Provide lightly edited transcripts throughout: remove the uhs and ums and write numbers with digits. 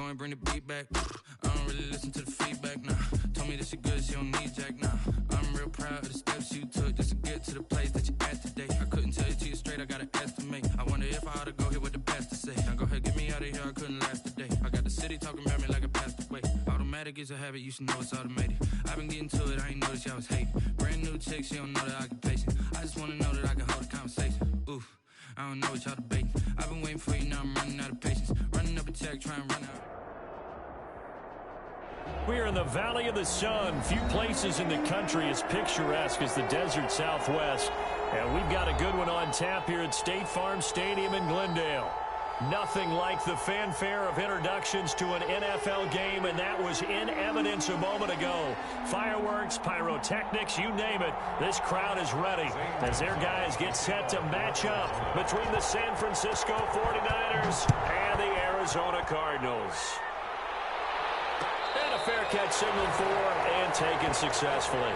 and bring the beat back. I don't really listen to the feedback, nah. Told me that she good, she don't need Jack, nah. I'm real proud of the steps you took just to get to the place that you at today. I couldn't tell you to you straight, I gotta estimate. I wonder if I ought to go here with the best to say. Now go ahead, get me out of here, I couldn't last a day. I got the city talking about me like I passed away. Automatic is a habit, you should know it's automated. I've been getting to it, I ain't noticed y'all was hating. Brand new chick, she don't know the occupation. I just wanna know that I can hold a conversation. Oof, I don't know what y'all debating. I've been waiting for you, now I'm running out of patience. Running up a check, trying to run out. We're in the Valley of the Sun. Few places in the country as picturesque as the desert Southwest. And we've got a good one on tap here at State Farm Stadium in Glendale. Nothing like the fanfare of introductions to an NFL game, and that was in evidence a moment ago. Fireworks, pyrotechnics, you name it. This crowd is ready as their guys get set to match up between the San Francisco 49ers and the Arizona Cardinals. And a fair catch signaled for and taken successfully.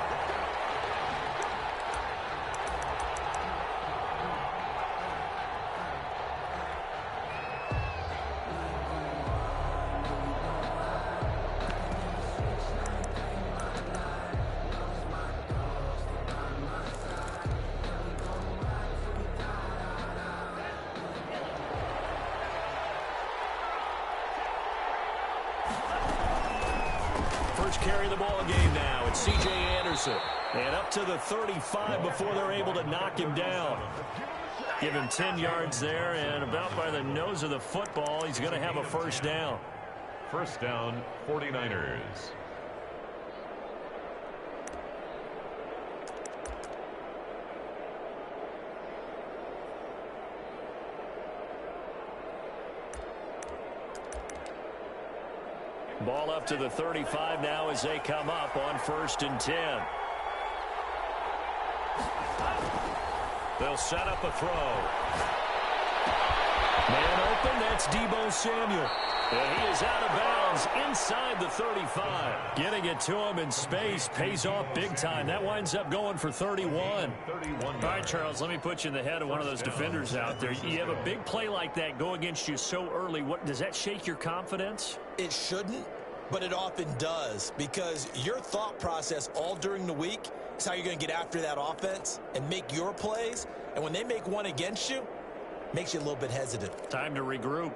Carry the ball game now. It's C.J. Anderson. And up to the 35 before they're able to knock him down. Give him 10 yards there, and about by the nose of the football, he's going to have a first down. First down, 49ers. Ball up to the 35 now as they come up on 1st and 10. They'll set up a throw. Man open, that's Deebo Samuel. And he is out of bounds inside the 35. Getting it to him in space pays off big time. That winds up going for 31. All right, Charles, let me put you in the head of one of those defenders out there. You have a big play like that go against you so early. What does that shake your confidence? It shouldn't, but it often does, because your thought process all during the week is how you're going to get after that offense and make your plays. And when they make one against you, it makes you a little bit hesitant. Time to regroup.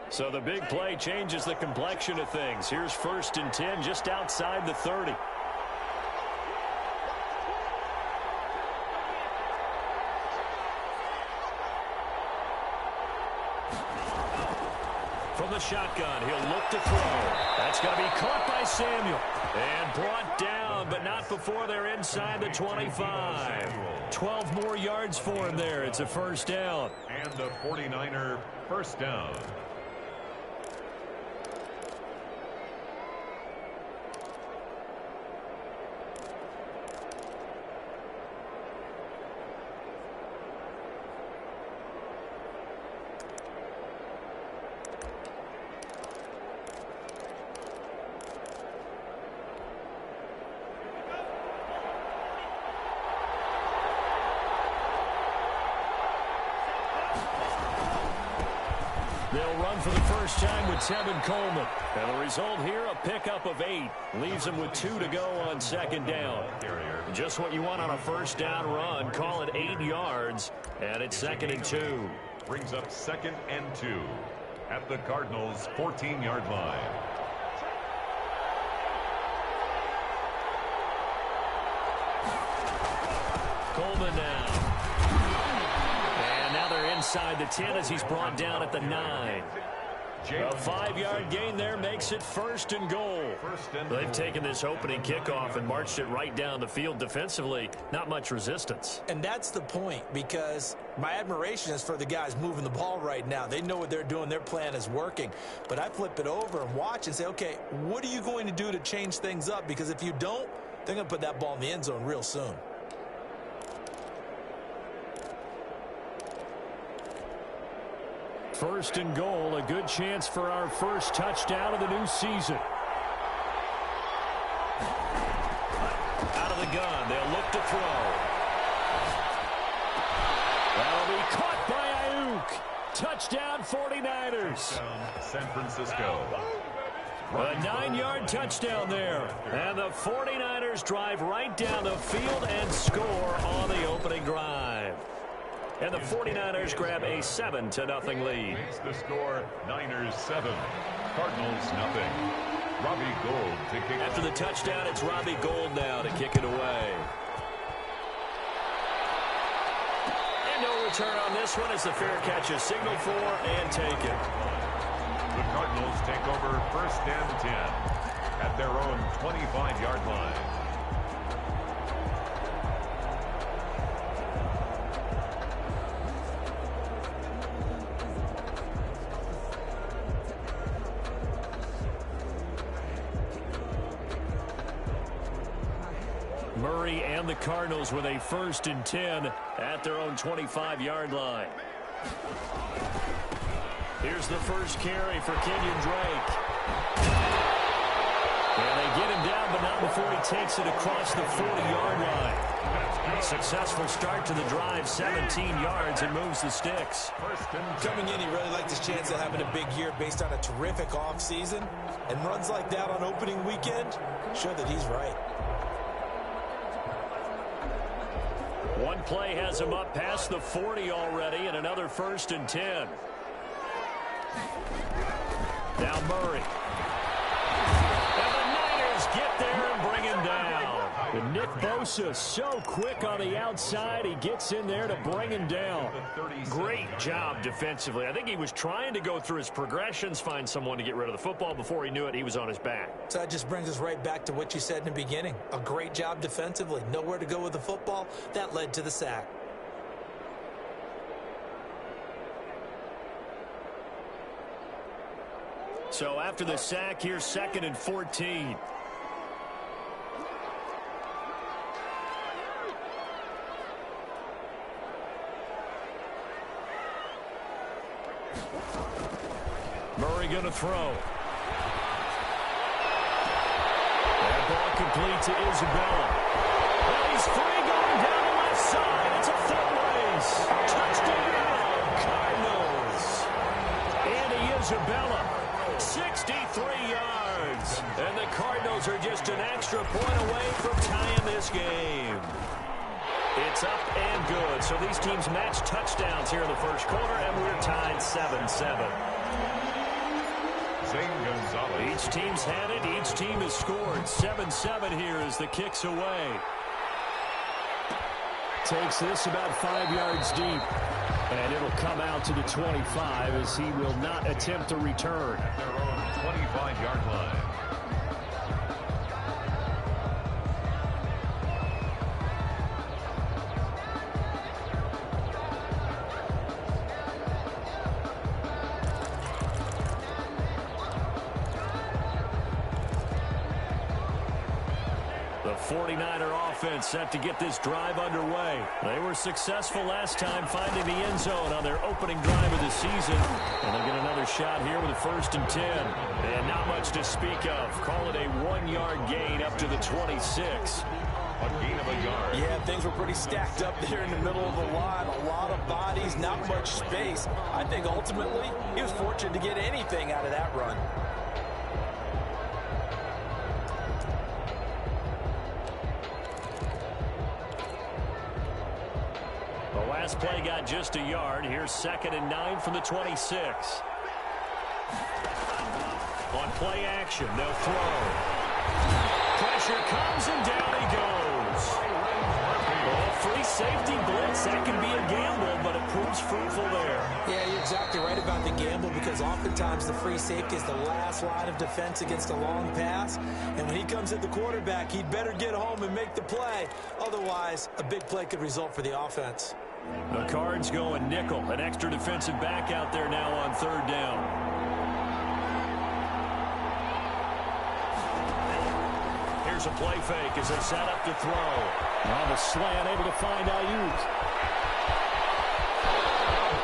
So the big play changes the complexion of things. Here's 1st and 10 just outside the 30. From the shotgun, he'll look to throw. That's going to be caught by Samuel. And brought down, but not before they're inside the 25. 12 more yards for him there. It's a first down. And the 49er first down. They'll run for the first time with Tevin Coleman. And the result here, a pickup of 8. Leaves them with 2 to go on 2nd down. Just what you want on a first down run. Call it 8 yards. And it's 2nd and 2. Brings up 2nd and 2 at the Cardinals' 14-yard line. Coleman now. And now they're inside the 10 as he's brought down at the 9. A 5-yard gain there makes it 1st and goal. They've taken this opening kickoff and marched it right down the field defensively. Not much resistance. And that's the point, because my admiration is for the guys moving the ball right now. They know what they're doing. Their plan is working. But I flip it over and watch and say, okay, what are you going to do to change things up? Because if you don't, they're going to put that ball in the end zone real soon. First and goal, a good chance for our first touchdown of the new season. Out of of the gun. They'll look to throw. That'll be caught by Ayuk. Touchdown 49ers. San Francisco. A 9-yard touchdown there. And the 49ers drive right down the field and score on the opening drive. And the 49ers grab a 7-0 lead. The score, Niners 7, Cardinals nothing. Robbie Gould to kick. After the touchdown, it's Robbie Gould now to kick it away. And no return on this one as the fair catch is signaled for and taken. The Cardinals take over 1st and 10 at their own 25-yard line. Murray and the Cardinals with a 1st and 10 at their own 25-yard line. Here's the first carry for Kenyon Drake. And they get him down, but not before he takes it across the 40-yard line. Successful start to the drive, 17 yards, and moves the sticks. Coming in, he really liked his chance of having a big year based on a terrific offseason. And runs like that on opening weekend show that he's right. One play has him up past the 40 already, and another 1st and 10. Now Murray. And the Niners get there and bring him down. And Nick Bosa so quick on the outside. He gets in there to bring him down. Great job defensively. I think he was trying to go through his progressions, find someone to get rid of the football. Before he knew it, he was on his back. So that just brings us right back to what you said in the beginning. A great job defensively. Nowhere to go with the football. That led to the sack. So after the sack, here's 2nd and 14. Murray going to throw. That ball complete to Isabella. And he's free going down the left side. It's a foot race. Touchdown, Cardinals. Andy Isabella, 63 yards. And the Cardinals are just an extra point away from tying this game. It's up and good. So these teams match touchdowns here in the first quarter, and we're tied 7-7. Each team's had it. Each team has scored. 7-7 here as the kick's away. Takes this about 5 yards deep. And it'll come out to the 25 as he will not attempt to return. At their own 25-yard line. The 49er offense set to get this drive underway. They were successful last time finding the end zone on their opening drive of the season. And they'll get another shot here with a 1st and 10. And not much to speak of. Call it a 1-yard gain up to the 26. A gain of a yard. Yeah, things were pretty stacked up there in the middle of the line. A lot of bodies, not much space. I think ultimately he was fortunate to get anything out of that run. The last play got just a yard. Here's 2nd and 9 from the 26. On play action, they'll throw. Pressure comes and down he goes. Oh, free safety blitz. That can be a gamble, but it proves fruitful there. Yeah, you're exactly right about the gamble because oftentimes the free safety is the last line of defense against a long pass. And when he comes at the quarterback, he'd better get home and make the play. Otherwise, a big play could result for the offense. The Cards going nickel. An extra defensive back out there now on 3rd down. Here's a play fake as they set up to throw. On the slant, able to find Ayuk.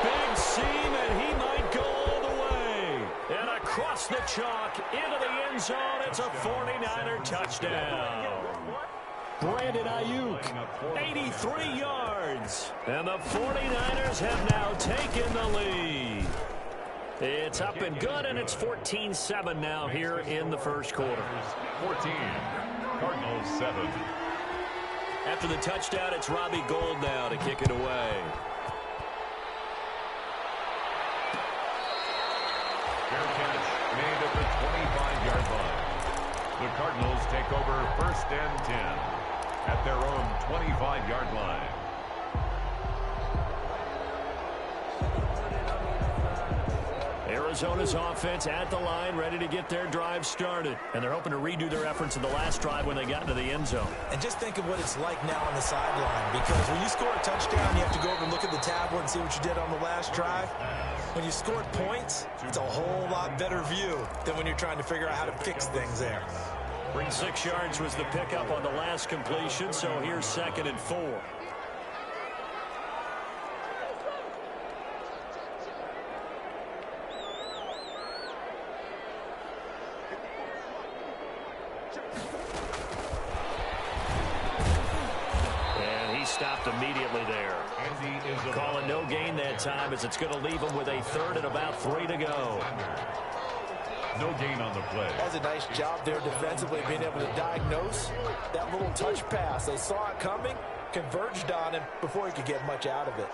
Big seam, and he might go all the way. And across the chalk, into the end zone, it's a 49er touchdown. Brandon Ayuk, 83 yards. And the 49ers have now taken the lead. It's up and good, and it's 14-7 now here in the first quarter. 14, Cardinals 7. After the touchdown, it's Robbie Gould now to kick it away. Fair catch made at the 25-yard line. The Cardinals take over 1st and 10 at their own 25-yard line. Arizona's offense at the line, ready to get their drive started. And they're hoping to redo their efforts in the last drive when they got into the end zone. And just think of what it's like now on the sideline, because when you score a touchdown, you have to go over and look at the tablet and see what you did on the last drive. When you scored points, it's a whole lot better view than when you're trying to figure out how to fix things there. 6 yards was the pickup on the last completion, so here's 2nd and 4. Stopped immediately there. Calling no gain that time as it's going to leave him with a 3rd and about 3 to go. No gain on the play. That's a nice job there defensively, being able to diagnose that little touch pass. They saw it coming, converged on him before he could get much out of it.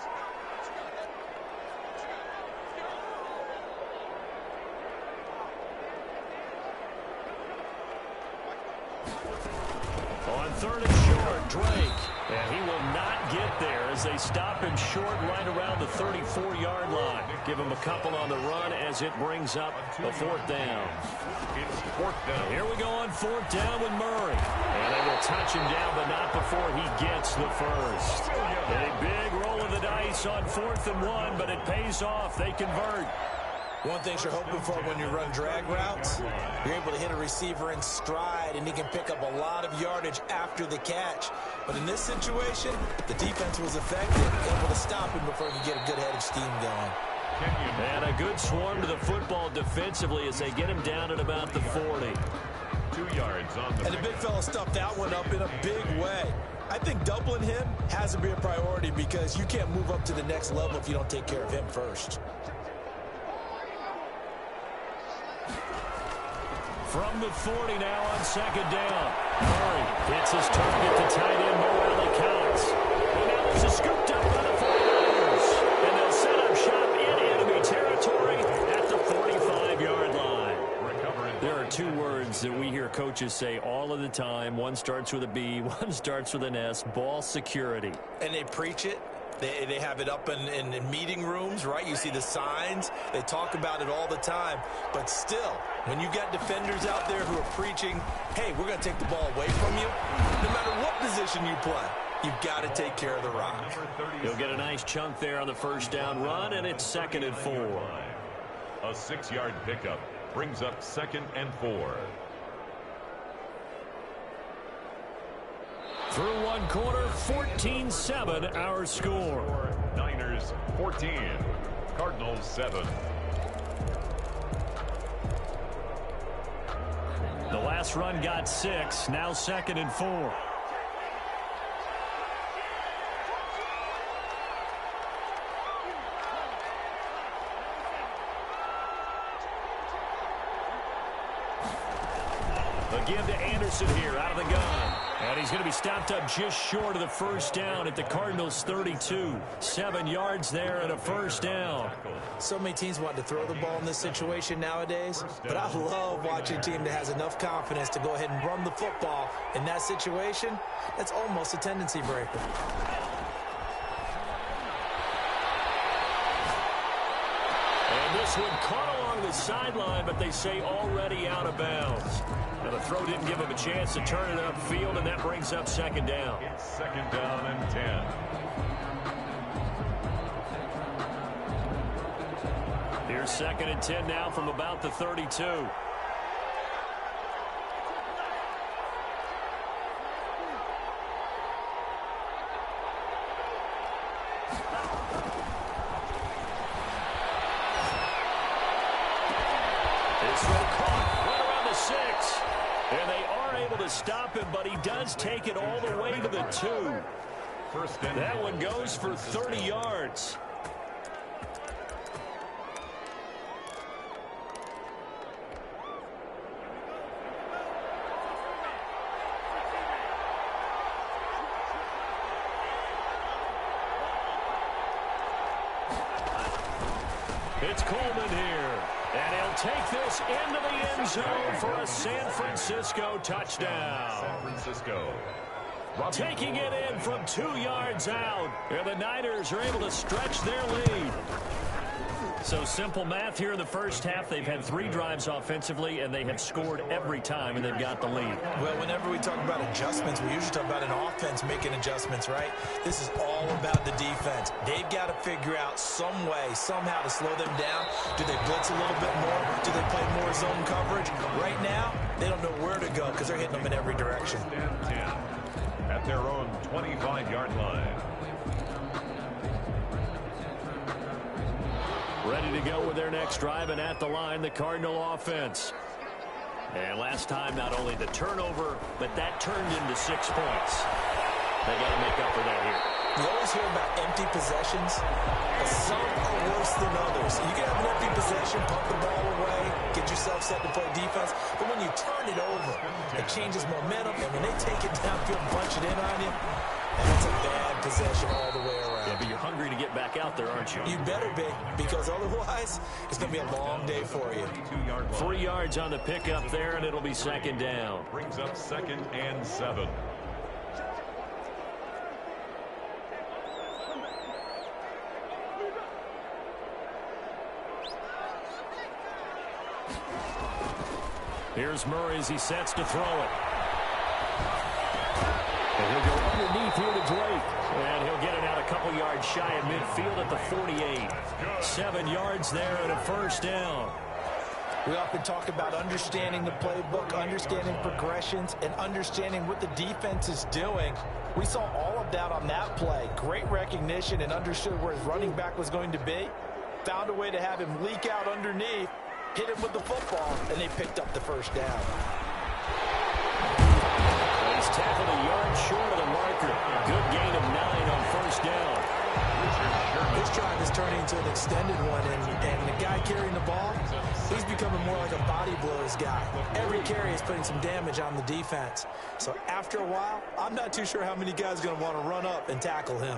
On 3rd and short, Drake. And he will not get there as they stop him short right around the 34-yard line. Give him a couple on the run as it brings up a 4th down. It's 4th down. Here we go on 4th down with Murray. And they will touch him down, but not before he gets the first. A big roll of the dice on 4th and 1, but it pays off. They convert. One thing you're hoping for when you run drag routes, you're able to hit a receiver in stride, and he can pick up a lot of yardage after the catch. But in this situation, the defense was effective, able to stop him before he could get a good head of steam going. And a good swarm to the football defensively as they get him down at about the 40. 2 yards on the. And the big fella stuffed that one up in a big way. I think doubling him has to be a priority because you can't move up to the next level if you don't take care of him first. From the 40 now on 2nd down. Murray hits his target to tight end Mo Cox. And now this is scooped up by the 49ers. And they'll set up shop in enemy territory at the 45-yard line. There are 2 words that we hear coaches say all of the time. One starts with a B, one starts with an S. Ball security. And they preach it. They have it up in meeting rooms, right? You see the signs. They talk about it all the time. But still, when you got defenders out there who are preaching, hey, we're going to take the ball away from you, no matter what position you play, you've got to take care of the rock. He'll get a nice chunk there on the 1st down run, and it's 2nd and 4. A 6-yard pickup brings up 2nd and 4. Through 1 quarter, 14-7 our score. Niners 14, Cardinals 7. The last run got 6, now 2nd and 4. The give to Anderson here out of the gun. And he's going to be stopped up just short of the 1st down at the Cardinals' 32. 7 yards there and a 1st down. So many teams want to throw the ball in this situation nowadays, but I love watching a team that has enough confidence to go ahead and run the football. In that situation, that's almost a tendency breaker. And this one caught along the sideline, but they say already out of bounds. Now the throw didn't give him a chance to turn it upfield, and that brings up 2nd down. It's 2nd down and 10. Here's 2nd and 10 now from about the 32. to stop him, but he does take it all the way to the 2. That one goes for 30 yards. It's Coleman here, and he'll take this into the end zone for a San Francisco touchdown. San Francisco. Taking it in from 2 yards out, and the Niners are able to stretch their lead. So simple math here in the first half. They've had 3 drives offensively, and they have scored every time, and they've got the lead. Well, whenever we talk about adjustments, we usually talk about an offense making adjustments, right? This is all about the defense. They've got to figure out some way, somehow to slow them down. Do they blitz a little bit more? Do they play more zone coverage? Right now, they don't know where to go because they're hitting them in every direction. 10 at their own 25-yard line. Ready to go with their next drive, and at the line, the Cardinal offense. And last time, not only the turnover, but that turned into 6 points. They got to make up for that here. You always hear about empty possessions, but some are worse than others. You can have an empty possession, pump the ball away, get yourself set to play defense, but when you turn it over, it changes momentum, and when they take it downfield and punch it in on you, that's a bad possession all the way around. Yeah, but you're hungry to get back out there, aren't you? You better be, because otherwise, it's going to be a long day for you. 3 yards on the pickup there, and it'll be second down. Brings up 2nd and 7. Here's Murray as he sets to throw it. And he'll go underneath here to Drake. And he'll get it out a couple yards shy of midfield at the 48. 7 yards there and a first down. We often talk about understanding the playbook, understanding progressions, and understanding what the defense is doing. We saw all of that on that play. Great recognition and understood where his running back was going to be. Found a way to have him leak out underneath, hit him with the football, and they picked up the first down. He's tackled a yard short of the marker. Good gain of 9 on first down. This drive is turning into an extended one, and the guy carrying the ball, he's becoming more like a body blows guy. Every carry is putting some damage on the defense. So after a while, I'm not too sure how many guys are going to want to run up and tackle him.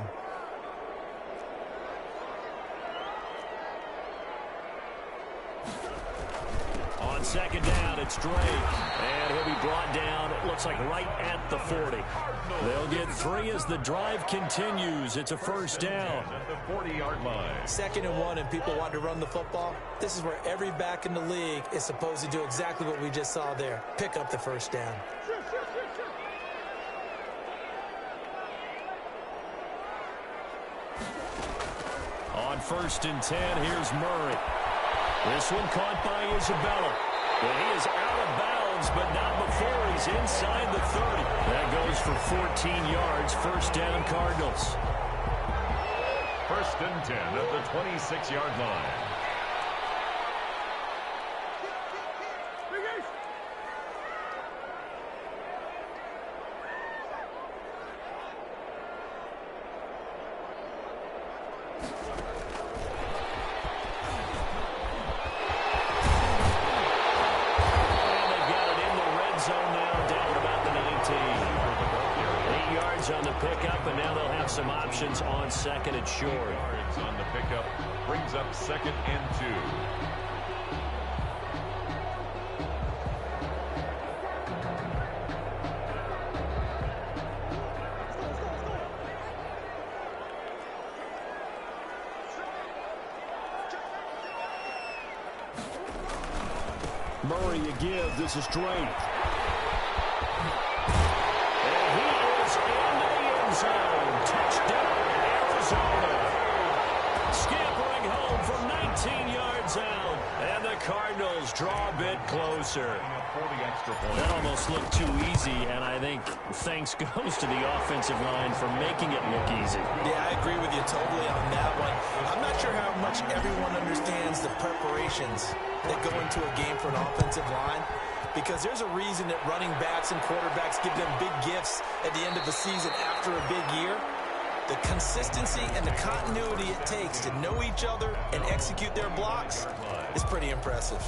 On second down, it's Drake. And he'll be brought down, it looks like right at the 40. They'll get 3 as the drive continues. It's a first down. At the 40-yard line. 2nd and 1, and people want to run the football. This is where every back in the league is supposed to do exactly what we just saw there. Pick up the first down. On 1st and 10, here's Murray. This one caught by Isabella. And he is out of bounds, but not before he's inside the 30. That goes for 14 yards. First down, Cardinals. 1st and 10 at the 26-yard line. On the pickup, and now they'll have some options on 2nd and short. Yards on the pickup brings up 2nd and 2. Murray again. This is Drake. Zone. Touchdown, Arizona. Scampering home from 19 yards out. And the Cardinals draw a bit closer. answer. For the extra point. That almost looked too easy, and I think thanks goes to the offensive line for making it look easy. Yeah, I agree with you totally on that one. I'm not sure how much everyone understands the preparations that go into a game for an offensive line, because there's a reason that running backs and quarterbacks give them big gifts at the end of the season after a big year. The consistency and the continuity it takes to know each other and execute their blocks is pretty impressive.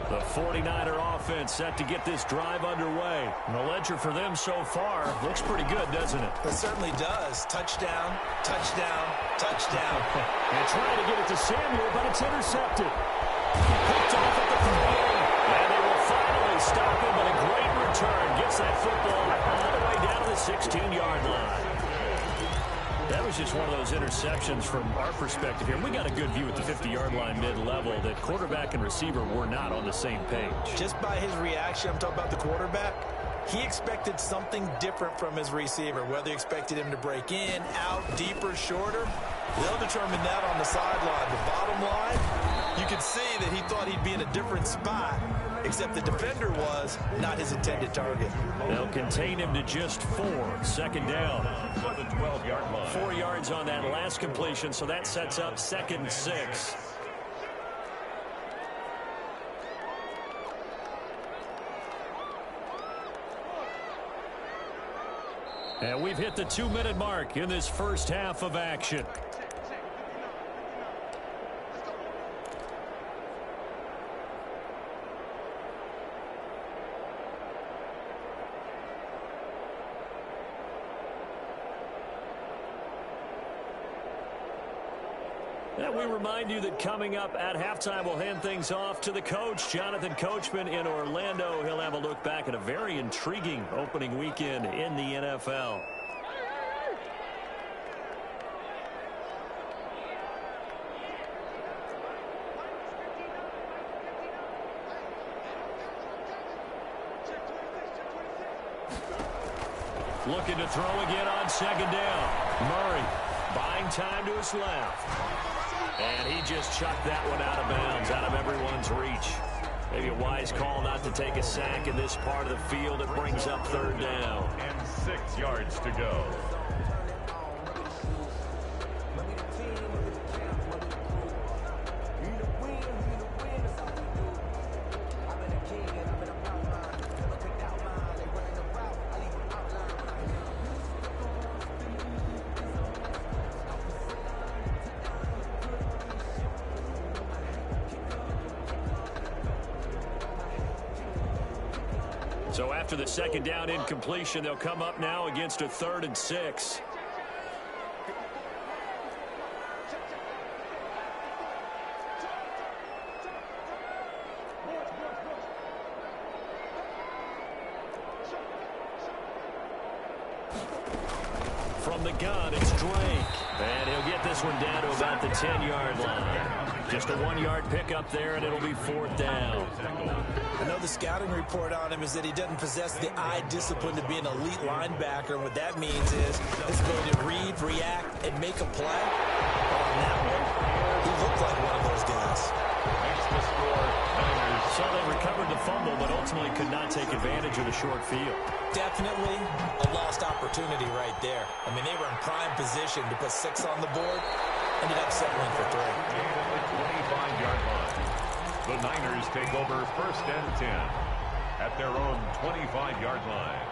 The 49er offense set to get this drive underway. And the ledger for them so far looks pretty good, doesn't it? It certainly does. Touchdown, touchdown, touchdown. And trying to get it to Samuel, but it's intercepted. Picked off at the 3. And they will finally stop him, but a great return. Gets that football all the way down to the 16-yard line. That was just one of those interceptions from our perspective here. We got a good view at the 50-yard line mid-level that quarterback and receiver were not on the same page. Just by his reaction, I'm talking about the quarterback, he expected something different from his receiver, whether he expected him to break in, out, deeper, shorter. They'll determine that on the sideline. The bottom line, you could see that he thought he'd be in a different spot, except the defender was not his intended target. They'll contain him to just 4. Second down. For the 12-yard line. 4 yards on that last completion, so that sets up 2nd and 6. And we've hit the 2-minute mark in this first half of action. And we remind you that coming up at halftime, we'll hand things off to the coach, Jonathan Coachman in Orlando. He'll have a look back at a very intriguing opening weekend in the NFL. Looking to throw again on 2nd down. Murray buying time to his left. And he just chucked that one out of bounds, out of everyone's reach. Maybe a wise call not to take a sack in this part of the field. It brings up 3rd down. And 6 yards to go. So after the 2nd down incompletion, they'll come up now against a 3rd and 6. From the gun, it's Drake. And he'll get this one down to about the 10-yard line. Just a 1-yard pickup there, and it'll be 4th down. I know the scouting report on him is that he doesn't possess the eye discipline to be an elite linebacker. And what that means is his ability to read, react, and make a play. But on that one, he looked like one of those guys. Makes the score. Niners. So they recovered the fumble, but ultimately could not take advantage of the short field. Definitely a lost opportunity right there. I mean, they were in prime position to put 6 on the board. Ended up settling for 3. And at the 25-yard line. The Niners take over 1st and 10 at their own 25-yard line.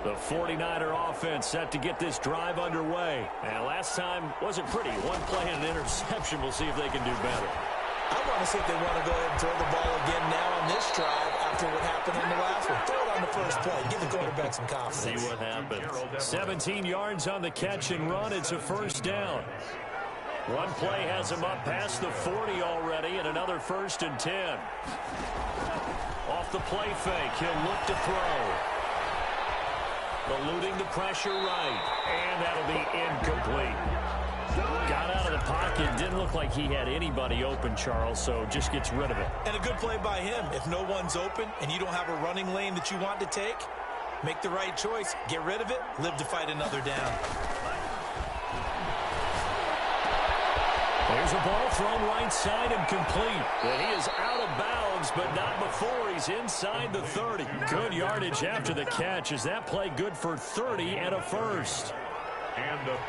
The 49er offense set to get this drive underway. And last time wasn't pretty. 1 play and an interception. We'll see if they can do better. I want to see if they want to go ahead and throw the ball again now on this drive after what happened in the last one. Throw it on the first play. Give the quarterback some confidence. See what happens. 17 yards on the catch and run. It's a 1st down. 1 play has him up past the 40 already, and another 1st and 10. Off the play fake, he'll look to throw. Eluding the pressure right, and that'll be incomplete. Got out of the pocket. Didn't look like he had anybody open, Charles, so just gets rid of it. And a good play by him. If no one's open and you don't have a running lane that you want to take, make the right choice. Get rid of it. Live to fight another down. There's a ball thrown right side and complete. And he is out of bounds, but not before he's inside the 30. Good yardage after the catch. Is that play good for 30 and a first?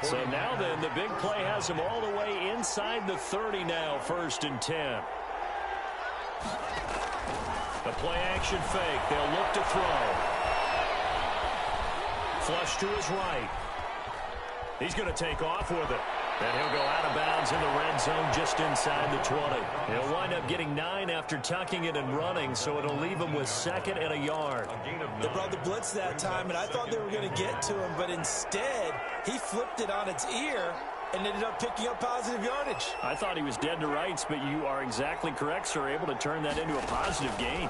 So now then, the big play has him all the way inside the 30 now, 1st and 10. The play action fake. They'll look to throw. Flush to his right. He's going to take off with it. And he'll go out of bounds in the red zone just inside the 20. He'll wind up getting 9 after tucking it and running, so it'll leave him with 2nd and a yard. They brought the blitz that time, and I thought they were going to get to him, but instead, he flipped it on its ear and ended up picking up positive yardage. I thought he was dead to rights, but you are exactly correct, sir, able to turn that into a positive gain.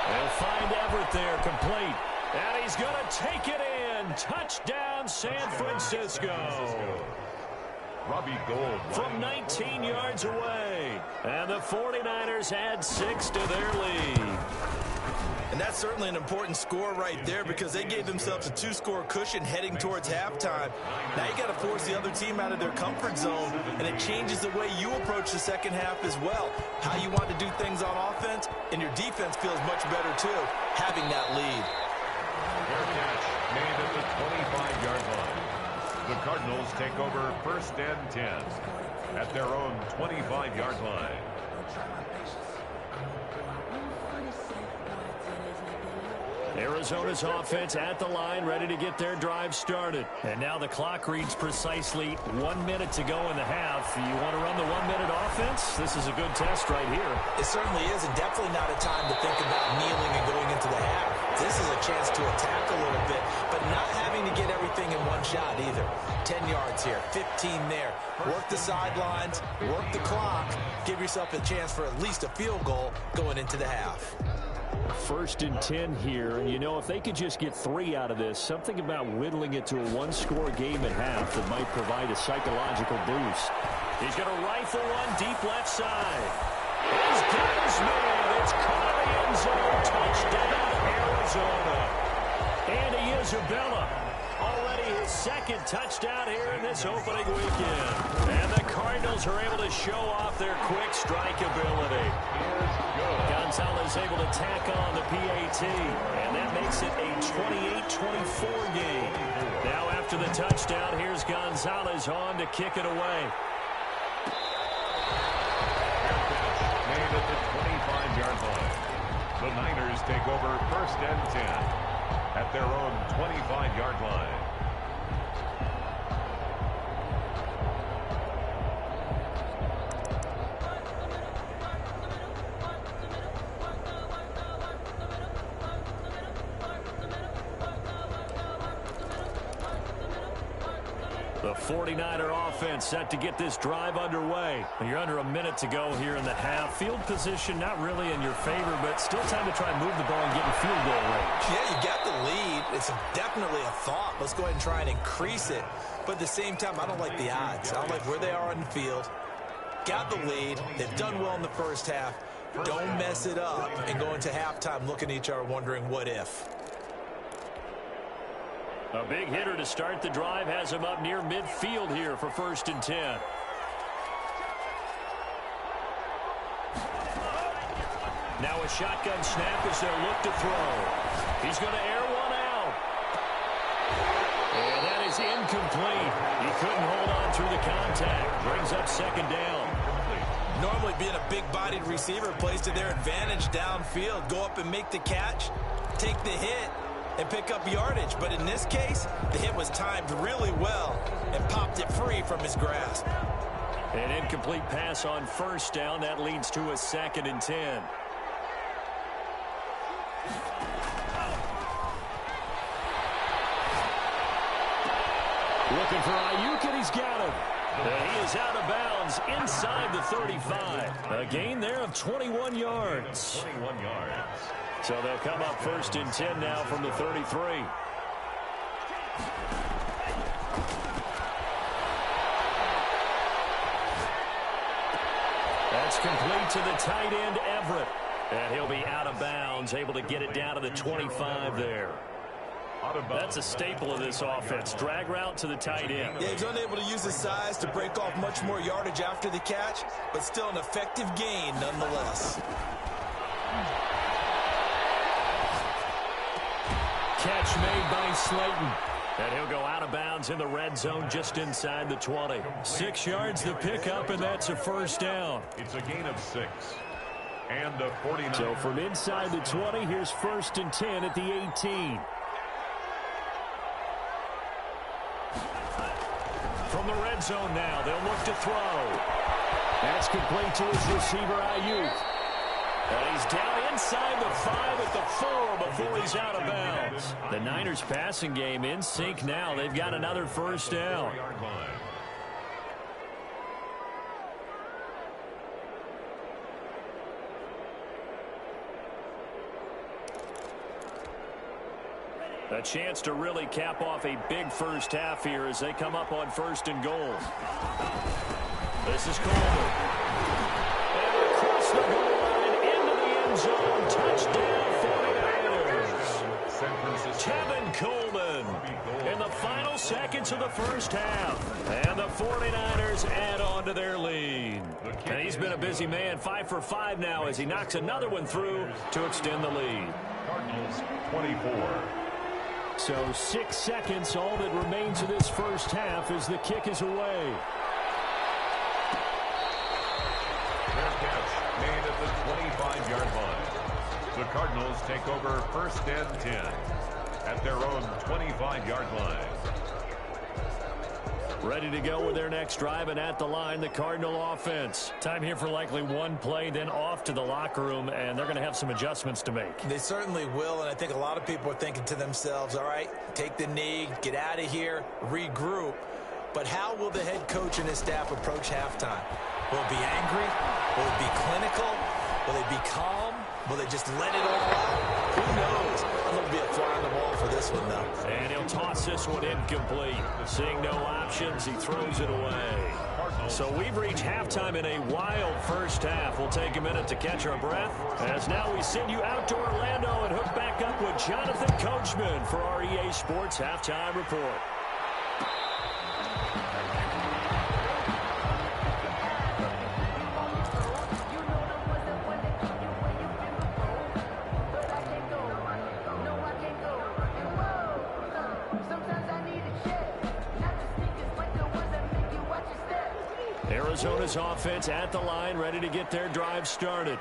They'll find Everett there, complete. And he's going to take it in. Touchdown, San Francisco. Robbie Gould from 19 yards away. And the 49ers add 6 to their lead. And that's certainly an important score right there because they gave themselves a 2-score cushion heading towards halftime. Now you got to force the other team out of their comfort zone, and it changes the way you approach the second half as well. How you want to do things on offense, and your defense feels much better too, having that lead. Fair catch made at the 25-yard line. The Cardinals take over 1st and 10 at their own 25-yard line. Arizona's offense at the line, ready to get their drive started. And now the clock reads precisely 1 minute to go in the half. You want to run the 1-minute offense? This is a good test right here. It certainly is, and definitely not a time to think about kneeling and going into the half. This is a chance to attack a little bit, but not having to get everything in one shot either. 10 yards here, 15 there. Work the sidelines, work the clock. Give yourself a chance for at least a field goal going into the half. 1st and 10 here, and you know, if they could just get 3 out of this, something about whittling it to a 1-score game at half that might provide a psychological boost. He's going to rifle one deep left side. He's got his man. It's caught in the end zone. Touchdown, Arizona. Andy Isabella, already his 2nd touchdown here in this opening weekend. And the Cardinals are able to show off their quick strike ability. Gonzalez able to tack on the PAT, and that makes it a 28-24 game. Now after the touchdown, here's Gonzalez on to kick it away. Made at the 25-yard line. The Niners take over 1st and 10 at their own 25-yard line. The 49er offense set to get this drive underway. You're under a minute to go here in the half. Field position not really in your favor, but still time to try and move the ball and get in field goal range. Yeah, you got the lead. It's definitely a thought. Let's go ahead and try and increase it. But at the same time, I don't like the odds. I don't like where they are on the field. Got the lead. They've done well in the first half. Don't mess it up and go into halftime looking at each other wondering what if. A big hitter to start the drive has him up near midfield here for 1st and 10. Now a shotgun snap as they'll look to throw. He's going to air one out. And that is incomplete. He couldn't hold on through the contact. Brings up 2nd down. Normally being a big-bodied receiver plays to their advantage downfield. Go up and make the catch, take the hit, and pick up yardage. But in this case, the hit was timed really well and popped it free from his grasp. An incomplete pass on 1st down. That leads to a 2nd and 10. Looking for Ayuk, and he's got him. He is out of bounds inside the 35. A gain there of 21 yards. 21 yards. So they'll come up 1st and 10 now from the 33. complete to the tight end, Everett. And he'll be out of bounds, able to get it down to the 25 there. That's a staple of this offense. Drag route to the tight end. Yeah, he's unable to use his size to break off much more yardage after the catch, but still an effective gain nonetheless. Catch made by Slayton. And he'll go out of bounds in the red zone just inside the 20. 6 yards the pickup, and that's a first down. It's a gain of 6. And a 49. So from inside the 20, here's 1st and 10 at the 18. From the red zone now, they'll look to throw. That's complete to his receiver, Ayuk. And he's down inside the 5 at the 4 before he's out of bounds. The Niners passing game in sync now. They've got another first down. A chance to really cap off a big first half here as they come up on 1st and goal. This is Coleman. And across the goal line into the end zone. Touchdown 49ers. Tevin Coleman in the final seconds of the first half. And the 49ers add on to their lead. And he's been a busy man. 5 for 5 now as he knocks another one through to extend the lead. Cardinals 24. So 6 seconds, all that remains of this first half as the kick is away. Fair catch made at the 25-yard line. The Cardinals take over 1st and 10 at their own 25-yard line. Ready to go with their next drive, and at the line, the Cardinal offense. Time here for likely one play, then off to the locker room, and they're going to have some adjustments to make. They certainly will, and I think a lot of people are thinking to themselves, all right, take the knee, get out of here, regroup. But how will the head coach and his staff approach halftime? Will it be angry? Will it be clinical? Will they be calm? Will they just let it all out? Who knows? I'm going to be a fly on the wall for this one, though. And he'll toss this one incomplete. Seeing no options, he throws it away. So we've reached halftime in a wild first half. We'll take a minute to catch our breath, as now we send you out to Orlando and hook back up with Jonathan Coachman for our EA Sports Halftime Report. Arizona's offense at the line, ready to get their drive started.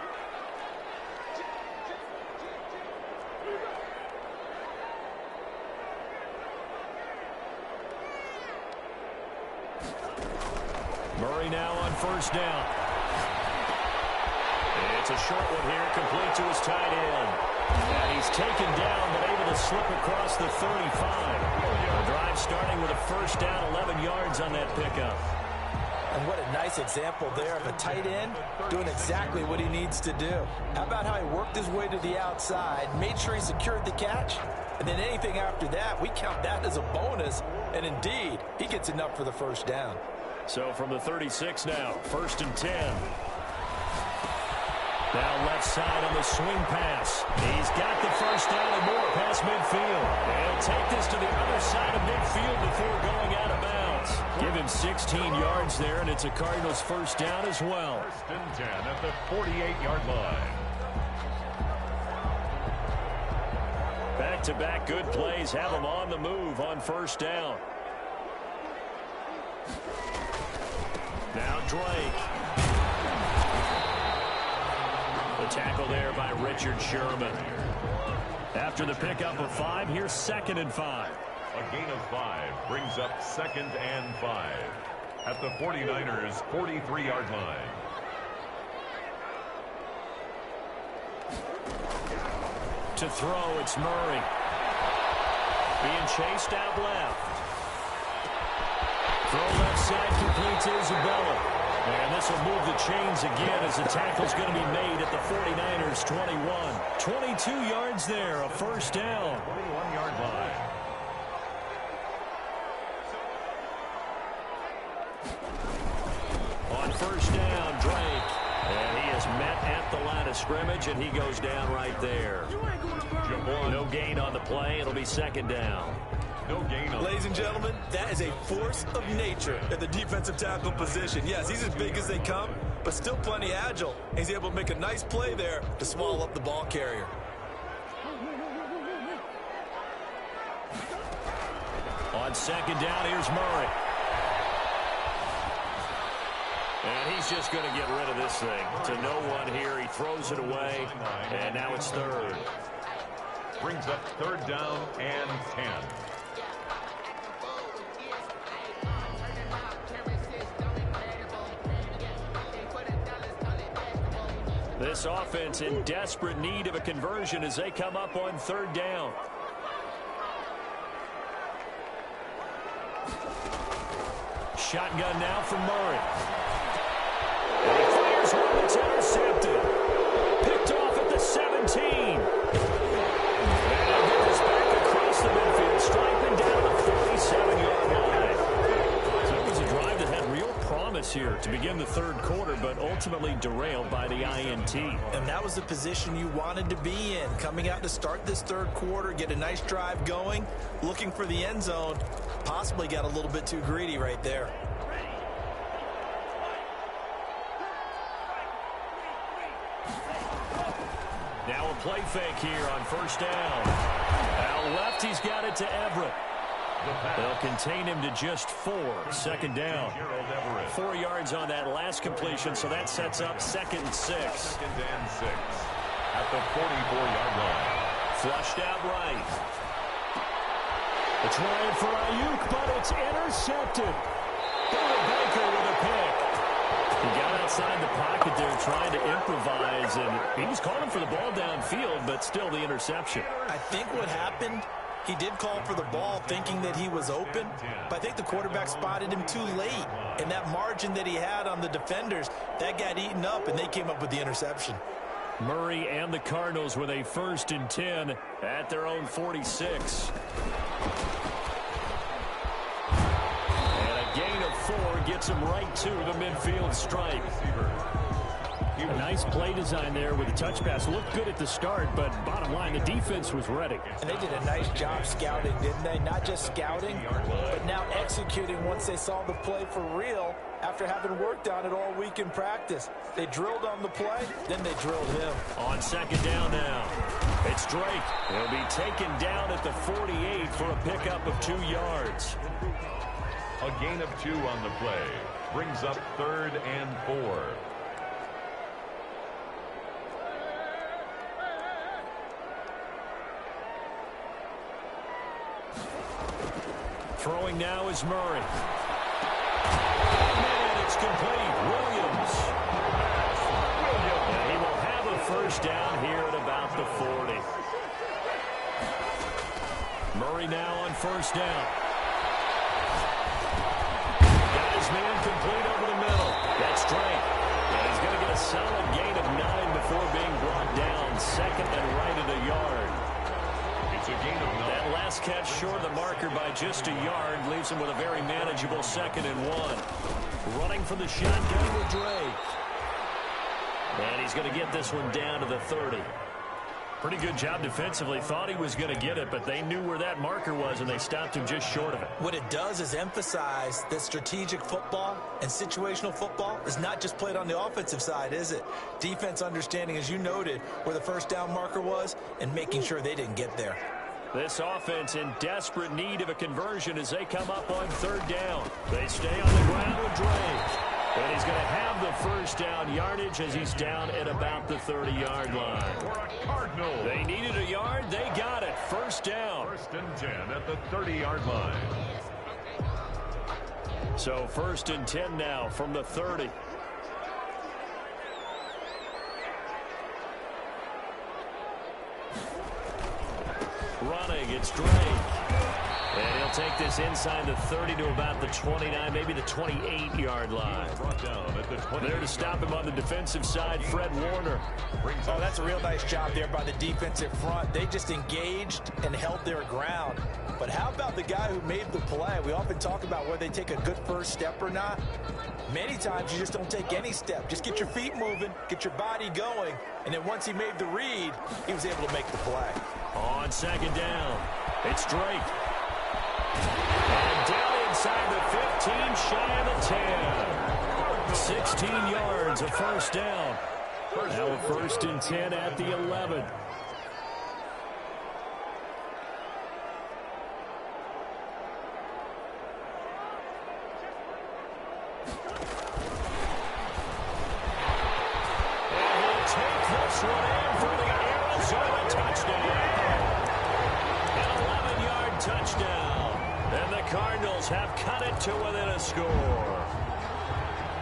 Murray now on 1st down. It's a short one here, complete to his tight end. And he's taken down, but able to slip across the 35. The drive starting with a 1st down, 11 yards on that pickup. And what a nice example there of a tight end doing exactly what he needs to do. How about how he worked his way to the outside, made sure he secured the catch, and then anything after that, we count that as a bonus. And indeed, he gets enough for the 1st down. So from the 36 now, 1st and 10. Now left side on the swing pass. He's got the 1st down and more past midfield. He'll take this to the other side of midfield before going out of bounds. Give him 16 yards there, and it's a Cardinals 1st down as well. 1st and 10 at the 48-yard line. Back-to-back good plays have them on the move on 1st down. Now Drake. The tackle there by Richard Sherman. After the pickup of 5, here's 2nd and 5. A gain of 5 brings up 2nd and 5 at the 49ers' 43-yard line. To throw, it's Murray. Being chased out left. Throw left side, complete to Isabella. And this will move the chains again as the tackle's going to be made at the 49ers' 21. 22 yards there, a 1st down. 21-yard line. On 1st down, Drake. And met at the line of scrimmage, and he goes down right there. No gain on the play. It'll be second down. No gain on. Ladies and gentlemen, that is a force of nature at the defensive tackle position. Yes, he's as big as they come, but still plenty agile. He's able to make a nice play there to swallow up the ball carrier. On second down, here's Murray. And he's just going to get rid of this thing. To no one here. He throws it away, and now it's third. Brings up third down and 10. This offense in desperate need of a conversion as they come up on third down. Shotgun now from Murray. And he fires one that's intercepted. Picked off at the 17. And he'll get this back across the midfield, striping down the 47-yard line. So it was a drive that had real promise here to begin the third quarter, but ultimately derailed by the INT. And that was the position you wanted to be in. Coming out to start this third quarter, get a nice drive going, looking for the end zone. Possibly got a little bit too greedy right there. Now a play fake here on first down. Out left, he's got it to Everett. They'll contain him to just 4. Second down. 4 yards on that last completion, so that sets up second and 6. Second and 6 at the 44-yard line. Flushed out right. It's Ryan for Ayuk, but it's intercepted. Billy Baker with a pick. He got outside the pocket there trying to improvise, and he was calling for the ball downfield, but still the interception. I think what happened, he did call for the ball thinking that he was open, but I think the quarterback spotted him too late. And that margin that he had on the defenders, that got eaten up, and they came up with the interception. Murray and the Cardinals with a 1st and 10 at their own 46. And a gain of 4 gets him right to the midfield stripe. A nice play design there with a touch pass. Looked good at the start, but bottom line, the defense was ready. And they did a nice job scouting, didn't they? Not just scouting, but now executing once they saw the play for real after having worked on it all week in practice. They drilled on the play, then they drilled him. On second down now, it's Drake. He'll be taken down at the 48 for a pickup of 2 yards. A gain of 2 on the play. Brings up third and 4. Throwing now is Murray. And it's complete. Williams. And he will have a first down here at about the 40. Murray now on first down. Got his man complete over the middle. That's Drake. And he's going to get a solid gain of 9 before being brought down. Second and right at a yard. It's a gain of 9. That last catch short of the marker by just a yard leaves him with a very manageable 2nd and 1. Running for the shotgun with Drake. And he's going to get this one down to the 30. Pretty good job defensively. Thought he was going to get it, but they knew where that marker was, and they stopped him just short of it. What it does is emphasize that strategic football and situational football is not just played on the offensive side, is it? Defense understanding, as you noted, where the first down marker was and making sure they didn't get there. This offense in desperate need of a conversion as they come up on third down. They stay on the ground with Drake. And he's going to have the first down yardage as he's down at about the 30-yard line. They needed a yard. They got it. First down. 1st and 10 at the 30-yard line. So 1st and 10 now from the 30. Running, it's Drake. And he'll take this inside the 30 to about the 29, maybe the 28-yard line. There to stop him on the defensive side, Fred Warner. Oh, that's a real nice job there by the defensive front. They just engaged and held their ground. But how about the guy who made the play? We often talk about whether they take a good first step or not. Many times you just don't take any step. Just get your feet moving, get your body going, and then once he made the read, he was able to make the play. On second down, it's Drake. And down inside the 15, shy of the 10. 16 yards, a first down. Now a 1st and 10 at the 11. Have cut it to within a score.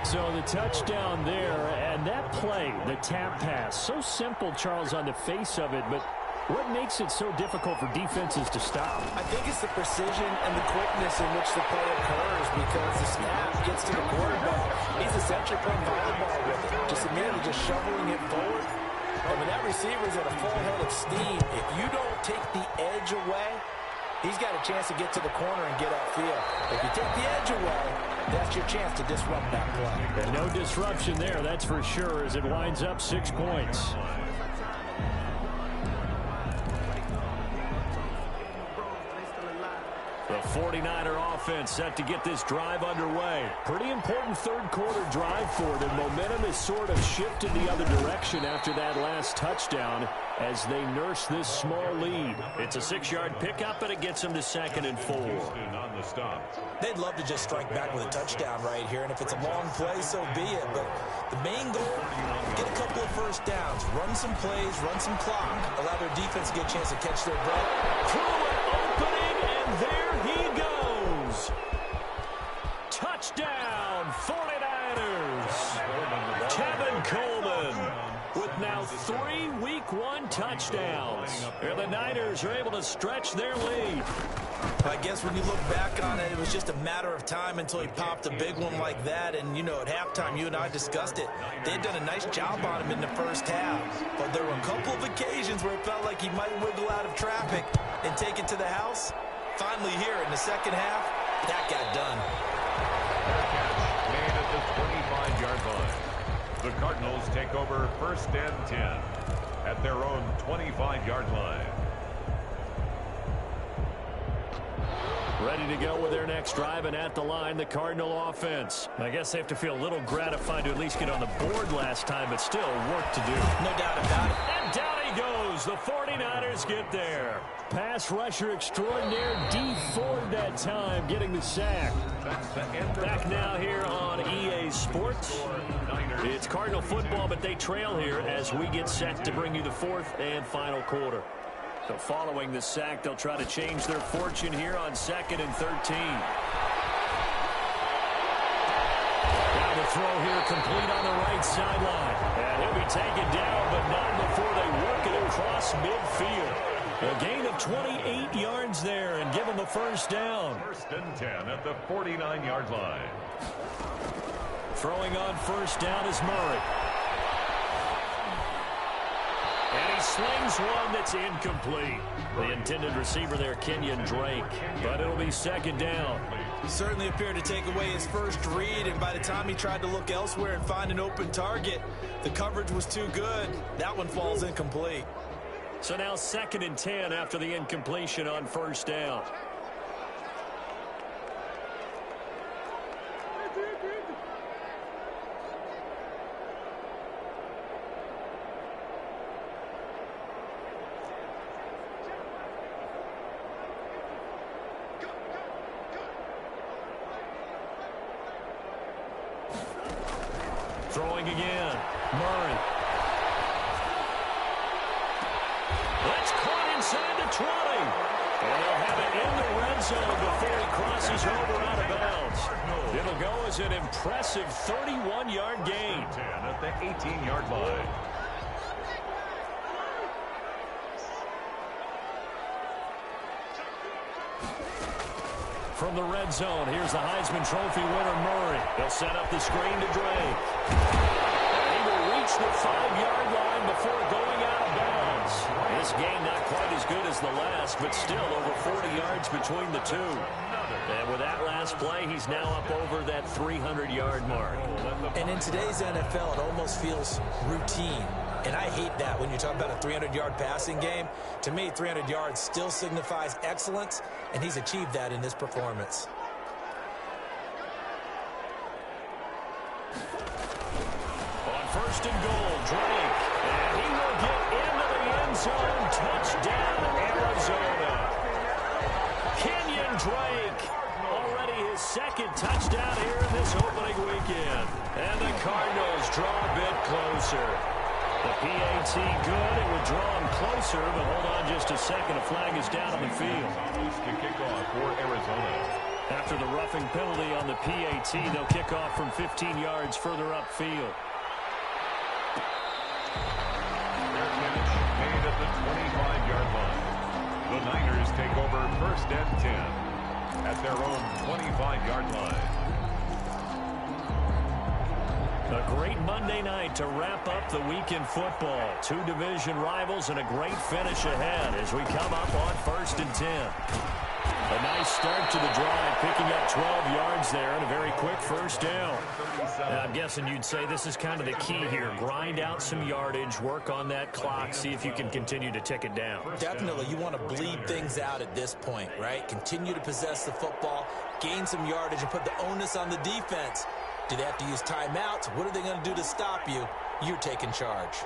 So the touchdown there, and that play, the tap pass, so simple, Charles, on the face of it, but what makes it so difficult for defenses to stop? I think it's the precision and the quickness in which the play occurs, because the snap gets to the quarterback. He's essentially playing volleyball with it, just immediately just shoveling it forward. And when that receiver's at a full head of steam, if you don't take the edge away, he's got a chance to get to the corner and get upfield. If you take the edge away, that's your chance to disrupt that play. And no disruption there, that's for sure, as it winds up 6 points. The 49er offense set to get this drive underway. Pretty important third-quarter drive for them. Momentum has sort of shifted the other direction after that last touchdown as they nurse this small lead. It's a 6-yard pickup, and it gets them to 2nd and 4. They'd love to just strike back with a touchdown right here, and if it's a long play, so be it. But the main goal, get a couple of first downs, run some plays, run some clock, allow their defense to get a chance to catch their breath. Through an opening, and there he goes. Touchdown, 49ers. Kevin Coleman with now 3 Week 1 touchdowns. And the Niners are able to stretch their lead. I guess when you look back on it, it was just a matter of time until he popped a big one like that. And, you know, at halftime, you and I discussed it. They had done a nice job on him in the first half. But there were a couple of occasions where it felt like he might wiggle out of traffic and take it to the house. Finally here in the second half, that got done. Made at the 25-yard line. The Cardinals take over 1st and 10 at their own 25-yard line. Ready to go with their next drive, and at the line, the Cardinal offense. I guess they have to feel a little gratified to at least get on the board last time, but still work to do. No doubt about it. And down he goes. The 49ers get there. Pass rusher extraordinaire, D Ford that time, getting the sack. Back now here on EA Sports. It's Cardinal football, but they trail here as we get set to bring you the 4th and final quarter. So following the sack, they'll try to change their fortune here on 2nd and 13. Now the throw here complete on the right sideline. And he'll be taken down, but not before they work it across midfield. A gain of 28 yards there and give them a first down. 1st and 10 at the 49-yard line. Throwing on first down is Murray. And he slings one that's incomplete. The intended receiver there, Kenyon Drake. But it'll be 2nd down. He certainly appeared to take away his first read, and by the time he tried to look elsewhere and find an open target, the coverage was too good. That one falls incomplete. So now 2nd and 10 after the incompletion on first down. Throwing again. Murray. That's caught inside the 20. And they'll have it in the red zone before he crosses over out of bounds. It'll go as an impressive 31-yard gain. 10 at the 18-yard line. From the red zone, here's the Heisman Trophy winner, Murray. He'll set up the screen to Drake. And he will reach the 5-yard line before going out of bounds. This game not quite as good as the last, but still over 40 yards between the two. And with that last play, he's now up over that 300-yard mark. And in today's NFL, it almost feels routine. And I hate that when you talk about a 300-yard passing game. To me, 300 yards still signifies excellence, and he's achieved that in this performance. On first and goal, Drake. And he will get into the end zone. Touchdown, Arizona. Kenyon Drake. Already his second touchdown here in this opening weekend. And the Cardinals draw a bit closer. The PAT good. It would draw him closer, but hold on just a second. A flag is down on the field. To kick off for Arizona. After the roughing penalty on the PAT, they'll kick off from 15 yards further upfield. Their catch made at the 25-yard line. The Niners take over first and 10 at their own 25-yard line. A great Monday night to wrap up the week in football. Two division rivals and a great finish ahead as we come up on first and 10. A nice start to the drive, picking up 12 yards there and a very quick first down. And I'm guessing you'd say this is kind of the key here. Grind out some yardage, work on that clock, see if you can continue to tick it down. Definitely, you want to bleed things out at this point, right? Continue to possess the football, gain some yardage, and put the onus on the defense. Do they have to use timeouts? What are they going to do to stop you? You're taking charge.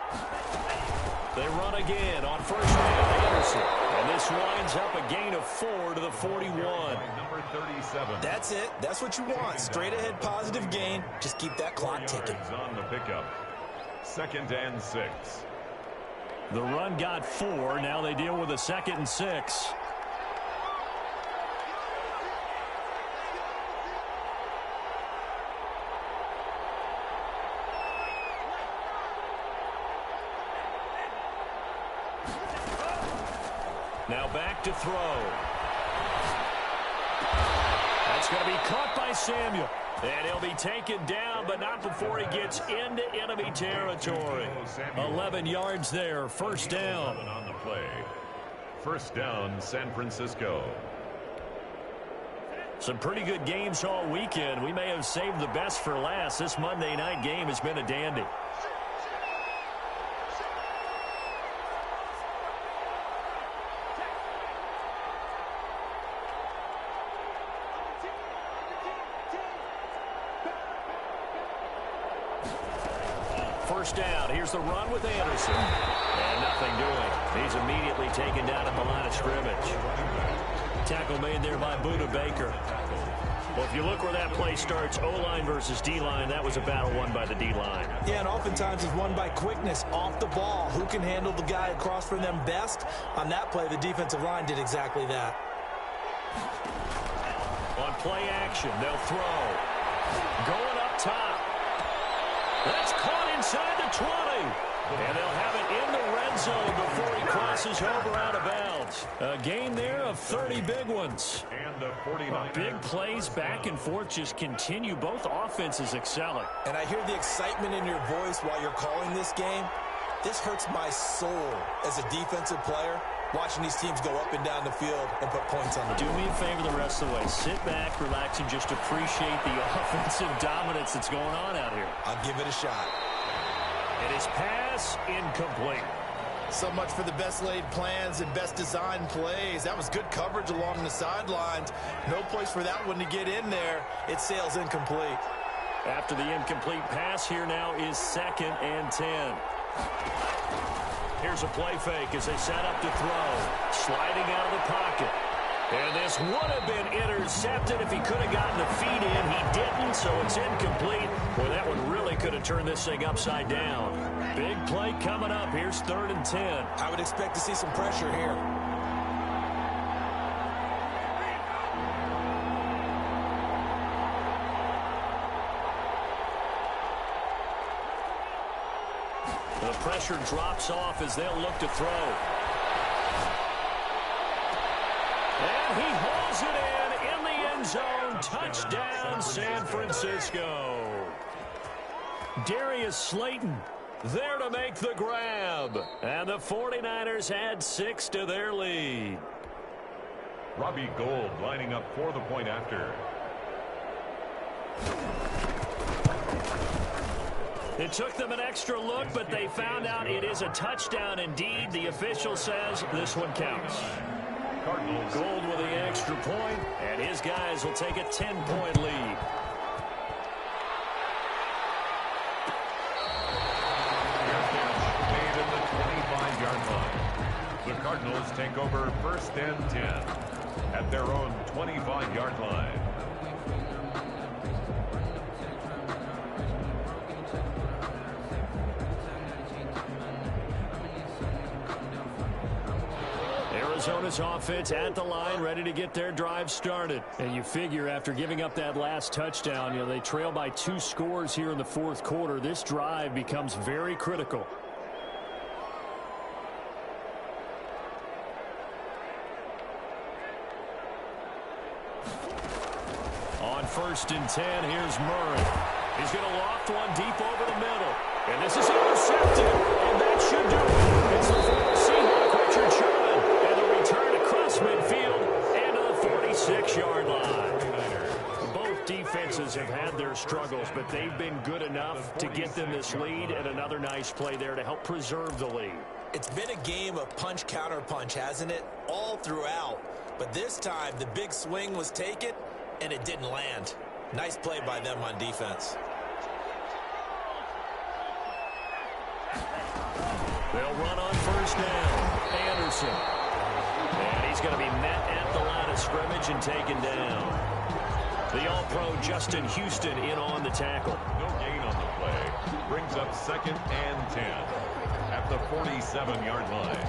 They run again on first down, Anderson. And this winds up a gain of 4 to the 41. Number 37. That's it. That's what you want. Straight ahead positive gain. Just keep that clock ticking. On the pickup. Second and 6. The run got 4. Now they deal with a 2nd and 6. Now back to throw. That's going to be caught by Samuel. And he'll be taken down, but not before he gets into enemy territory. 11 yards there, first down. On the play. First down, San Francisco. Some pretty good games all weekend. We may have saved the best for last. This Monday night game has been a dandy. First down. Here's the run with Anderson. And nothing doing. He's immediately taken down at the line of scrimmage. Tackle made there by Buda Baker. Well, if you look where that play starts, O-line versus D-line, that was a battle won by the D-line. Yeah, and oftentimes it's won by quickness off the ball. Who can handle the guy across from them best? On that play, the defensive line did exactly that. On play action, they'll throw. Going up top. That's caught inside the 20. And they'll have it in the red zone before he crosses over out of bounds. A gain there of 30 big ones. And the 49. Big plays back and forth just continue. Both offenses excelling. And I hear the excitement in your voice while you're calling this game. This hurts my soul as a defensive player, watching these teams go up and down the field and put points on the board. Do me a favor the rest of the way. Sit back, relax, and just appreciate the offensive dominance that's going on out here. I'll give it a shot. It is pass incomplete. So much for the best laid plans and best designed plays. That was good coverage along the sidelines. No place for that one to get in there. It sails incomplete. After the incomplete pass, here now is 2nd and 10. Here's a play fake as they set up to throw. Sliding out of the pocket. And this would have been intercepted if he could have gotten the feet in. He didn't, so it's incomplete. Boy, that one really could have turned this thing upside down. Big play coming up. Here's 3rd and 10. I would expect to see some pressure here. The pressure drops off as they'll look to throw. And he hauls it in the end end zone. Touchdown, San Francisco. Darius Slayton there to make the grab. And the 49ers add 6 to their lead. Robbie Gould lining up for the point after. It took them an extra look, but they found out it is a touchdown indeed. The official says this one counts. Cardinals. Gould with the extra point, and his guys will take a 10-point lead. Made in the 25-yard line. The Cardinals take over 1st and 10 at their own 25-yard line. Arizona's offense at the line, ready to get their drive started. And you figure after giving up that last touchdown, they trail by 2 scores here in the 4th quarter. This drive becomes very critical. On 1st and 10, here's Murray. He's going to loft one deep over the middle. And this is intercepted. And that should do it. It's the former Seahawk, Richard Sherman. And the return across midfield and to the 46-yard line. Both defenses have had their struggles, but they've been good enough to get them this lead, and another nice play there to help preserve the lead. It's been a game of punch-counter-punch, hasn't it? All throughout. But this time, the big swing was taken, and it didn't land. Nice play by them on defense. They'll run on 1st down. Anderson. And he's going to be met at the line of scrimmage and taken down. The All-Pro Justin Houston in on the tackle. No gain on the play. Brings up 2nd and 10 at the 47-yard line.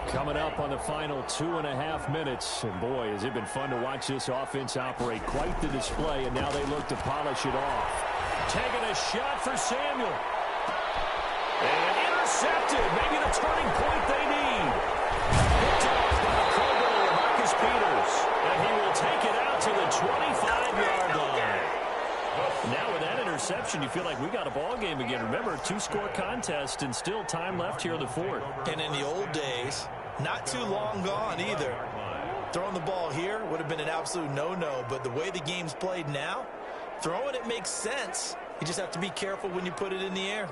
Coming up on the final 2.5 minutes. And boy, has it been fun to watch this offense operate. Quite the display, and now they look to polish it off. Taking a shot for Samuel. And intercepted. Maybe the turning point they need. Picked off by the Pro Bowler, Marcus Peters. And he will take it out to the 25-yard line. Now with that interception, you feel like we got a ball game again. Remember, 2-score contest and still time left here in the 4th. And in the old days, not too long gone either. Throwing the ball here would have been an absolute no-no, but the way the game's played now, throwing it makes sense. You just have to be careful when you put it in the air.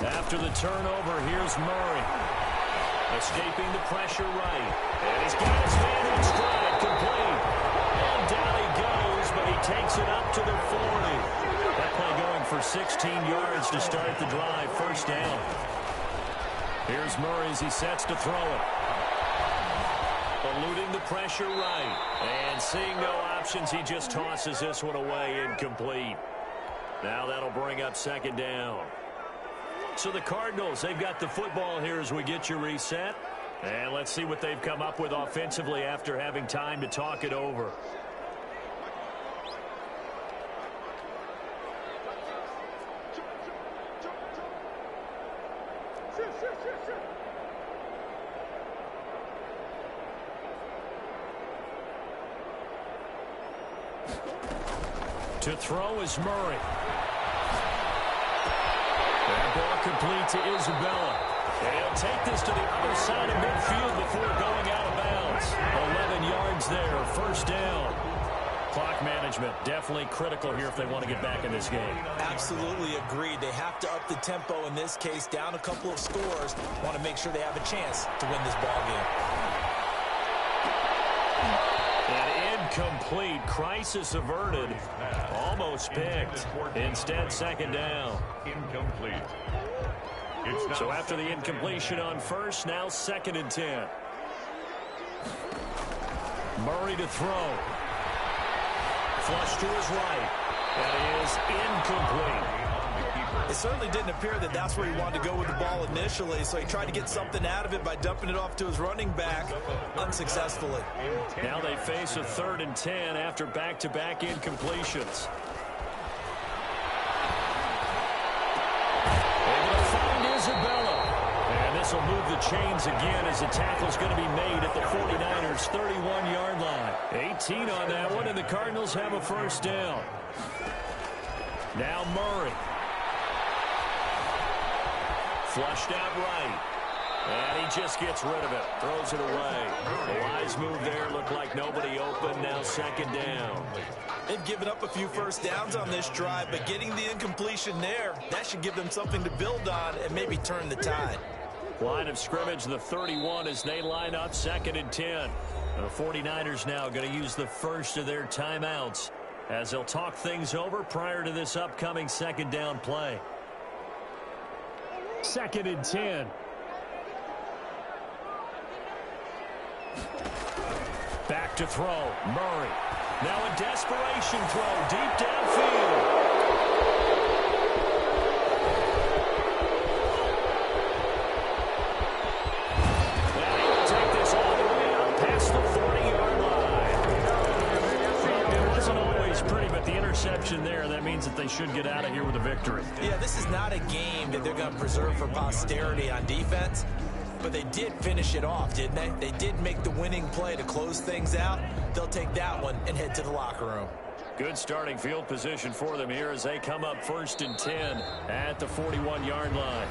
After the turnover, here's Murray. Escaping the pressure right. And he's got his man in stride, complete. And down he goes, but he takes it up to the 40. That play going for 16 yards to start the drive. 1st down. Here's Murray as he sets to throw it. Eluding the pressure right. And seeing no options, he just tosses this one away, incomplete. Now that'll bring up 2nd down. So the Cardinals, they've got the football here as we get you reset. And let's see what they've come up with offensively after having time to talk it over. To throw is Murray. That ball complete to Isabella. And he'll take this to the other side of midfield before going out of bounds. 11 yards there, 1st down. Clock management definitely critical here if they want to get back in this game. Absolutely agreed. They have to up the tempo in this case, down a couple of scores. Want to make sure they have a chance to win this ball game. And incomplete. Crisis averted. Almost picked. Instead, 2nd down. Incomplete. So after the incompletion on 1st, now 2nd and 10. Murray to throw. Flush to his right. That is incomplete. It certainly didn't appear that that's where he wanted to go with the ball initially, so he tried to get something out of it by dumping it off to his running back unsuccessfully. Now they face a 3rd and 10 after back-to-back incompletions. Able to find Isabella. And this will move the chains again as the tackle's going to be made at the 49ers' 31-yard line. 18 on that one, and the Cardinals have a first down. Now Murray. Flushed out right. And he just gets rid of it. Throws it away. The wise move there. Looked like nobody open. Now second down. They've given up a few first downs on this drive, but getting the incompletion there, that should give them something to build on and maybe turn the tide. Line of scrimmage, the 31, as they line up second and 10. The 49ers now going to use the first of their timeouts as they'll talk things over prior to this upcoming second down play. Second and 10. Back to throw. Murray. Now a desperation throw deep downfield. Well, he will take this all the way out past the 40-yard line. It wasn't always pretty, but the interception there, that means that they should get out of here with a victory. Yeah, this is not a game that they're going to preserve for posterity on defense. But they did finish it off, didn't they? They did make the winning play to close things out. They'll take that one and head to the locker room. Good starting field position for them here as they come up first and 10 at the 41-yard line.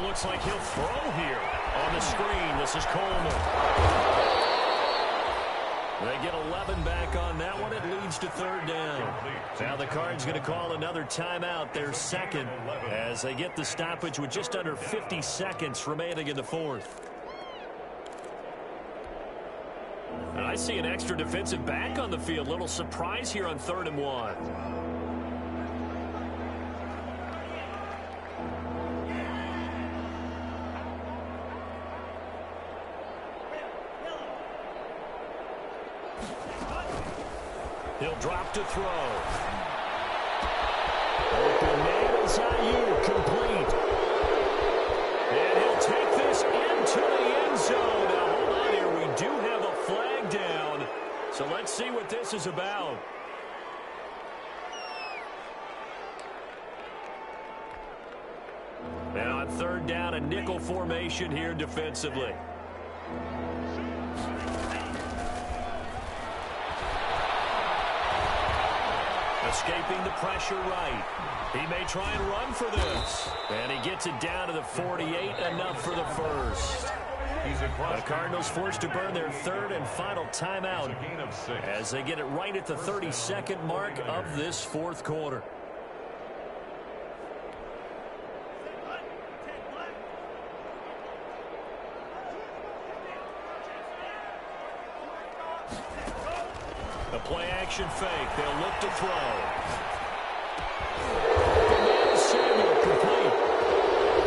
Looks like he'll throw here on the screen. This is Coleman. They get 11 back on that one. It leads to third down. Now the Cards going to call another timeout, their second, as they get the stoppage with just under 50 seconds remaining in the fourth. And I see an extra defensive back on the field. Little surprise here on 3rd and 1. He'll drop to throw. Open man is Ayuk, complete. And he'll take this into the end zone. Now, hold on here. We do have a flag down. So let's see what this is about. Now on 3rd down, a nickel formation here defensively. Escaping the pressure right. He may try and run for this. And he gets it down to the 48, enough for the first. The Cardinals forced to burn their 3rd and final timeout as they get it right at the 32nd mark of this 4th quarter. The play action fake. They'll look to throw. Samuel complete.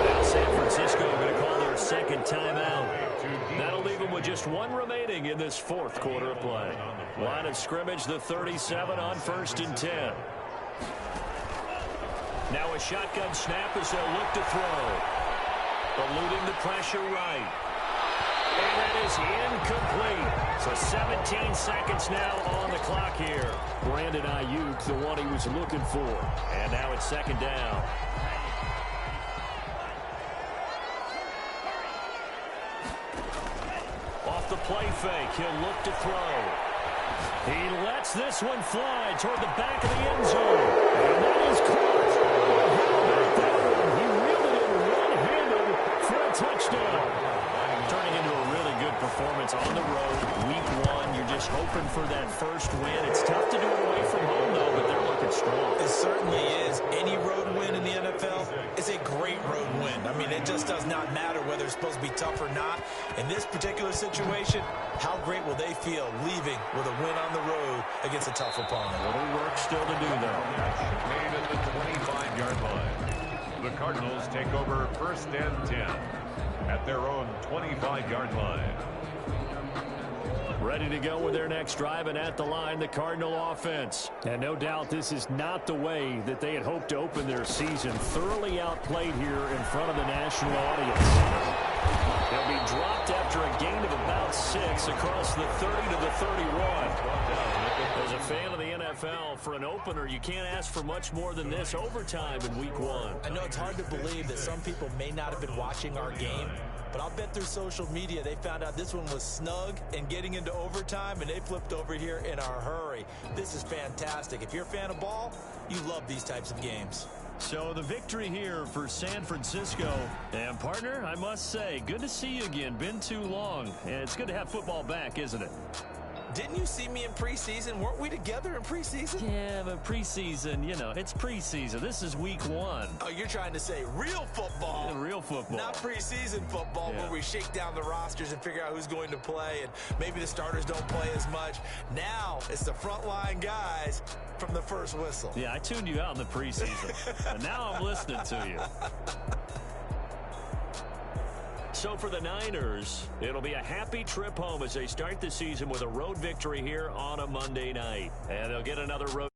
Now San Francisco going to call their second timeout. That'll leave them with just one remaining in this 4th quarter of play. Line of scrimmage, the 37 on 1st and 10. Now a shotgun snap as they'll look to throw. Eluding the pressure right. And that is incomplete. So 17 seconds now on the clock here. Brandon Ayuk, the one he was looking for. And now it's 2nd down. Off the play fake, he'll look to throw. He lets this one fly toward the back of the end zone. And that is caught. How about that one? He wielded it one-handed for a touchdown. Turning into a really good performance on the road. Week 1, you're just hoping for that first win. It's tough to do it away from home, though, but they're looking strong. It certainly is. Any road win in the NFL is a great road win. I mean, it just does not matter whether it's supposed to be tough or not. In this particular situation, how great will they feel leaving with a win on the road against a tough opponent? A little work still to do, though. Made at the 25-yard line. The Cardinals take over 1st and 10. at their own 25-yard line. Ready to go with their next drive, and at the line, the Cardinal offense. And no doubt this is not the way that they had hoped to open their season. Thoroughly outplayed here in front of the national audience. They'll be dropped after a gain of about 6 across the 30 to the 31. As a fan of the NFL, for an opener, you can't ask for much more than this overtime in week 1. I know it's hard to believe that some people may not have been watching our game, but I'll bet through social media they found out this one was snug and getting into overtime, and they flipped over here in a hurry. This is fantastic. If you're a fan of ball, you love these types of games. So the victory here for San Francisco. And, partner, I must say, good to see you again. Been too long. And it's good to have football back, isn't it? Didn't you see me in preseason? Weren't we together in preseason? Yeah, but preseason, you know, it's preseason. This is week 1. Oh, you're trying to say real football. Yeah, real football. Not preseason football, where we shake down the rosters and figure out who's going to play, and maybe the starters don't play as much. Now it's the frontline guys from the first whistle. Yeah, I tuned you out in the preseason. And now I'm listening to you. So for the Niners, it'll be a happy trip home as they start the season with a road victory here on a Monday night. And they'll get another road